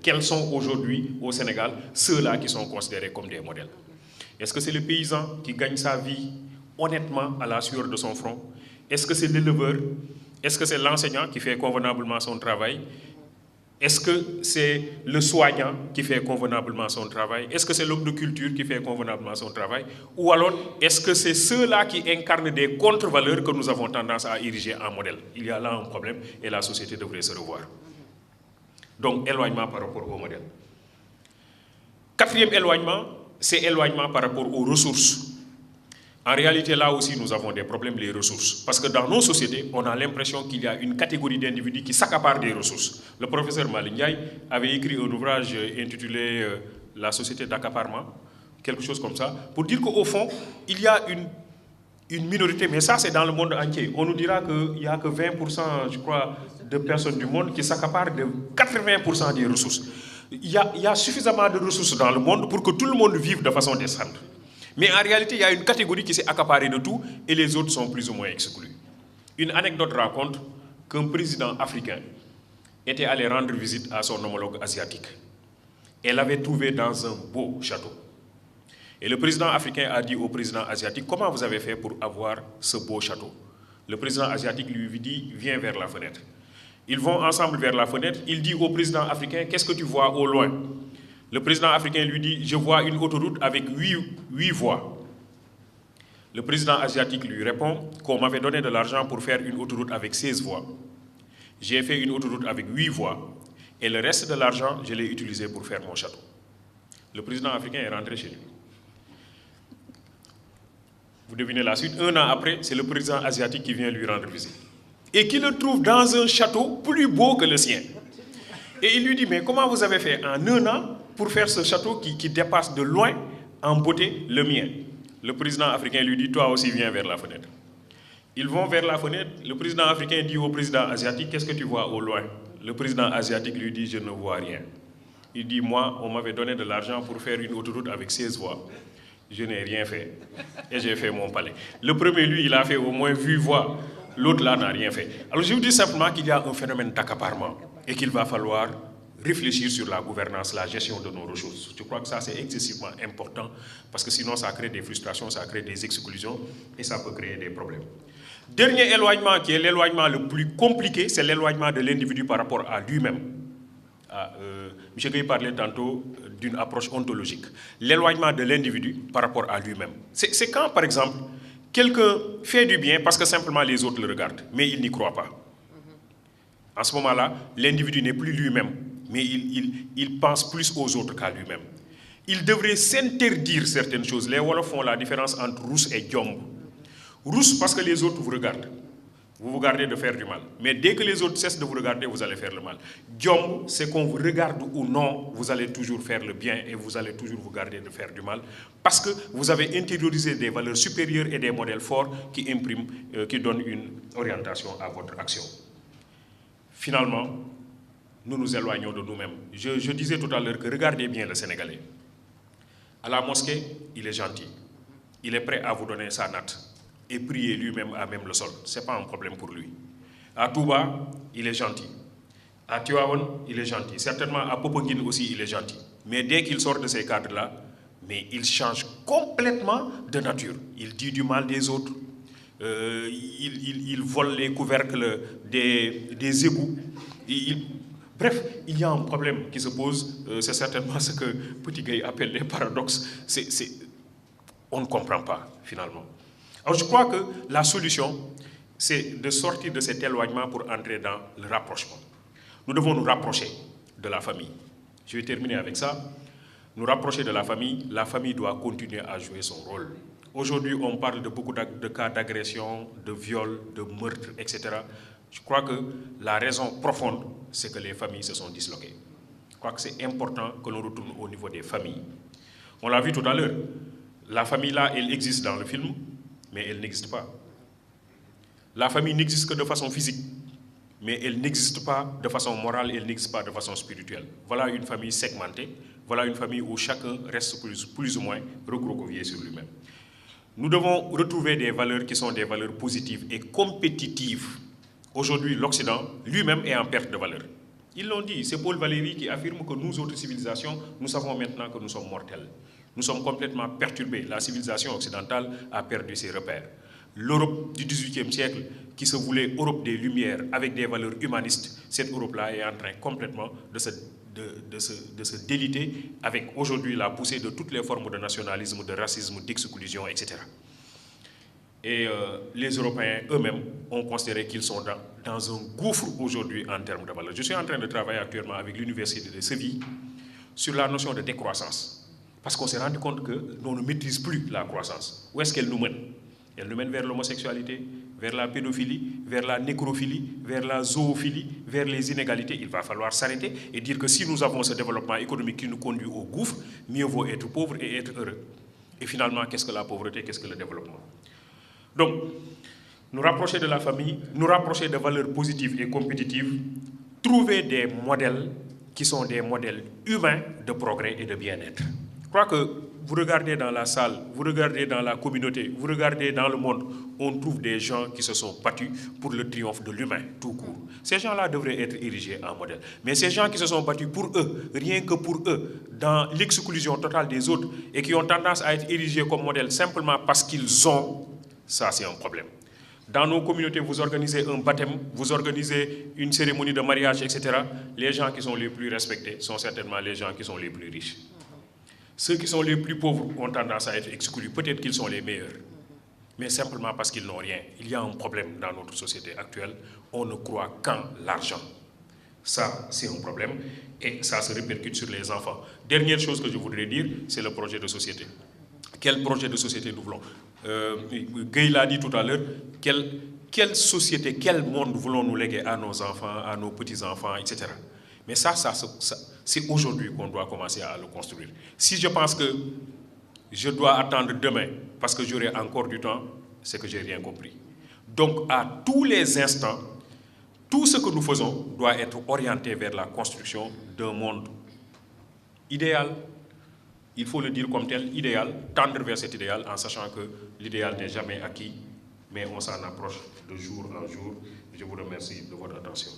quels sont aujourd'hui au Sénégal ceux-là qui sont considérés comme des modèles? Est-ce que c'est le paysan qui gagne sa vie honnêtement à la sueur de son front? Est-ce que c'est l'éleveur? Est-ce que c'est l'enseignant qui fait convenablement son travail? Est-ce que c'est le soignant qui fait convenablement son travail? Est-ce que c'est l'homme de culture qui fait convenablement son travail? Ou alors, est-ce que c'est ceux-là qui incarnent des contre-valeurs que nous avons tendance à ériger en modèle? Il y a là un problème et la société devrait se revoir. Donc, éloignement par rapport au modèle. Quatrième éloignement, c'est éloignement par rapport aux ressources. En réalité, là aussi, nous avons des problèmes, les ressources. Parce que dans nos sociétés, on a l'impression qu'il y a une catégorie d'individus qui s'accaparent des ressources. Le professeur Malick Ndiaye avait écrit un ouvrage intitulé « La société d'accaparement », quelque chose comme ça, pour dire qu'au fond, il y a une minorité, mais ça c'est dans le monde entier. On nous dira qu'il n'y a que 20%, je crois, de personnes du monde qui s'accaparent de 80% des ressources. Il y a suffisamment de ressources dans le monde pour que tout le monde vive de façon décente. Mais en réalité, il y a une catégorie qui s'est accaparée de tout et les autres sont plus ou moins exclus. Une anecdote raconte qu'un président africain était allé rendre visite à son homologue asiatique. Et l'avait trouvé dans un beau château. Et le président africain a dit au président asiatique, comment vous avez fait pour avoir ce beau château? Le président asiatique lui dit, viens vers la fenêtre. Ils vont ensemble vers la fenêtre. Il dit au président africain, qu'est-ce que tu vois au loin? Le président africain lui dit, je vois une autoroute avec 8 voies. Le président asiatique lui répond qu'on m'avait donné de l'argent pour faire une autoroute avec 16 voies. J'ai fait une autoroute avec 8 voies et le reste de l'argent, je l'ai utilisé pour faire mon château. Le président africain est rentré chez lui. Vous devinez la suite, un an après, c'est le président asiatique qui vient lui rendre visite. Et qui le trouve dans un château plus beau que le sien. Et il lui dit, mais comment vous avez fait en un an pour faire ce château qui dépasse de loin en beauté le mien? Le président africain lui dit, toi aussi viens vers la fenêtre. Ils vont vers la fenêtre, le président africain dit au président asiatique, qu'est-ce que tu vois au loin? Le président asiatique lui dit, je ne vois rien. Il dit, moi, on m'avait donné de l'argent pour faire une autoroute avec 16 voies. Je n'ai rien fait. Et j'ai fait mon palais. Le premier, lui, il a fait au moins 8 voies. L'autre, là, n'a rien fait. Alors, je vous dis simplement qu'il y a un phénomène d'accaparement et qu'il va falloir réfléchir sur la gouvernance, la gestion de nos ressources. Je crois que ça, c'est excessivement important parce que sinon, ça crée des frustrations, ça crée des exclusions et ça peut créer des problèmes. Dernier éloignement, qui est l'éloignement le plus compliqué, c'est l'éloignement de l'individu par rapport à lui-même. M. Gueye parlait tantôt d'une approche ontologique. L'éloignement de l'individu par rapport à lui-même. C'est quand, par exemple, quelqu'un fait du bien parce que simplement les autres le regardent, mais il n'y croit pas. En ce moment-là, l'individu n'est plus lui-même, mais il pense plus aux autres qu'à lui-même. Il devrait s'interdire certaines choses. Les Wolofs font la différence entre rousse et djomb. Rousse parce que les autres vous regardent. Vous vous gardez de faire du mal. Mais dès que les autres cessent de vous regarder, vous allez faire le mal. Djomb, c'est qu'on vous regarde ou non, vous allez toujours faire le bien et vous allez toujours vous garder de faire du mal parce que vous avez intériorisé des valeurs supérieures et des modèles forts qui impriment, qui donnent une orientation à votre action. Finalement, nous nous éloignons de nous-mêmes. Je disais tout à l'heure que regardez bien le Sénégalais. À la mosquée, il est gentil. Il est prêt à vous donner sa natte et prier lui-même à même le sol. Ce n'est pas un problème pour lui. À Touba, il est gentil. À Tivaouane, il est gentil. Certainement à Popenguine aussi, il est gentil. Mais dès qu'il sort de ces cadres-là, mais il change complètement de nature. Il dit du mal des autres. Il vole les couvercles des égouts. Bref, il y a un problème qui se pose. C'est certainement ce que Petit Gueye appelle les paradoxes. On ne comprend pas, finalement. Alors je crois que la solution, c'est de sortir de cet éloignement pour entrer dans le rapprochement. Nous devons nous rapprocher de la famille. Je vais terminer avec ça. Nous rapprocher de la famille doit continuer à jouer son rôle. Aujourd'hui, on parle de beaucoup de cas d'agression, de viol, de meurtre, etc. Je crois que la raison profonde, c'est que les familles se sont disloquées. Je crois que c'est important que l'on retourne au niveau des familles. On l'a vu tout à l'heure. La famille là, elle existe dans le film, mais elle n'existe pas. La famille n'existe que de façon physique, mais elle n'existe pas de façon morale, elle n'existe pas de façon spirituelle. Voilà une famille segmentée, voilà une famille où chacun reste plus ou moins recroquevillé sur lui-même. Nous devons retrouver des valeurs qui sont des valeurs positives et compétitives. Aujourd'hui, l'Occident lui-même est en perte de valeur. Ils l'ont dit, c'est Paul Valéry qui affirme que nous autres civilisations, nous savons maintenant que nous sommes mortels. Nous sommes complètement perturbés. La civilisation occidentale a perdu ses repères. L'Europe du XVIIIe siècle, qui se voulait Europe des Lumières avec des valeurs humanistes, cette Europe-là est en train complètement de se déliter avec aujourd'hui la poussée de toutes les formes de nationalisme, de racisme, d'exclusion, etc. Et les Européens eux-mêmes ont considéré qu'ils sont dans un gouffre aujourd'hui en termes de valeurs. Je suis en train de travailler actuellement avec l'Université de Séville sur la notion de décroissance. Parce qu'on s'est rendu compte qu'on ne maîtrise plus la croissance. Où est-ce qu'elle nous mène? Elle nous mène vers l'homosexualité, vers la pédophilie, vers la nécrophilie, vers la zoophilie, vers les inégalités. Il va falloir s'arrêter et dire que si nous avons ce développement économique qui nous conduit au gouffre, mieux vaut être pauvre et être heureux. Et finalement, qu'est-ce que la pauvreté, qu'est-ce que le développement? Donc, nous rapprocher de la famille, nous rapprocher de valeurs positives et compétitives, trouver des modèles qui sont des modèles humains de progrès et de bien-être. Je crois que vous regardez dans la salle, vous regardez dans la communauté, vous regardez dans le monde, on trouve des gens qui se sont battus pour le triomphe de l'humain, tout court. Ces gens-là devraient être érigés en modèle. Mais ces gens qui se sont battus pour eux, rien que pour eux, dans l'exclusion totale des autres, et qui ont tendance à être érigés comme modèle simplement parce qu'ils ont, ça c'est un problème. Dans nos communautés, vous organisez un baptême, vous organisez une cérémonie de mariage, etc. Les gens qui sont les plus respectés sont certainement les gens qui sont les plus riches. Ceux qui sont les plus pauvres ont tendance à être exclus. Peut-être qu'ils sont les meilleurs, mais simplement parce qu'ils n'ont rien. Il y a un problème dans notre société actuelle. On ne croit qu'en l'argent. Ça, c'est un problème et ça se répercute sur les enfants. Dernière chose que je voudrais dire, c'est le projet de société. Quel projet de société nous voulons? Guy l'a dit tout à l'heure, quelle société, quel monde voulons-nous léguer à nos enfants, à nos petits-enfants, etc. Mais ça c'est aujourd'hui qu'on doit commencer à le construire. Si je pense que je dois attendre demain parce que j'aurai encore du temps, c'est que je n'ai rien compris. Donc à tous les instants, tout ce que nous faisons doit être orienté vers la construction d'un monde idéal. Il faut le dire comme tel, idéal, tendre vers cet idéal en sachant que l'idéal n'est jamais acquis, mais on s'en approche de jour en jour. Je vous remercie de votre attention.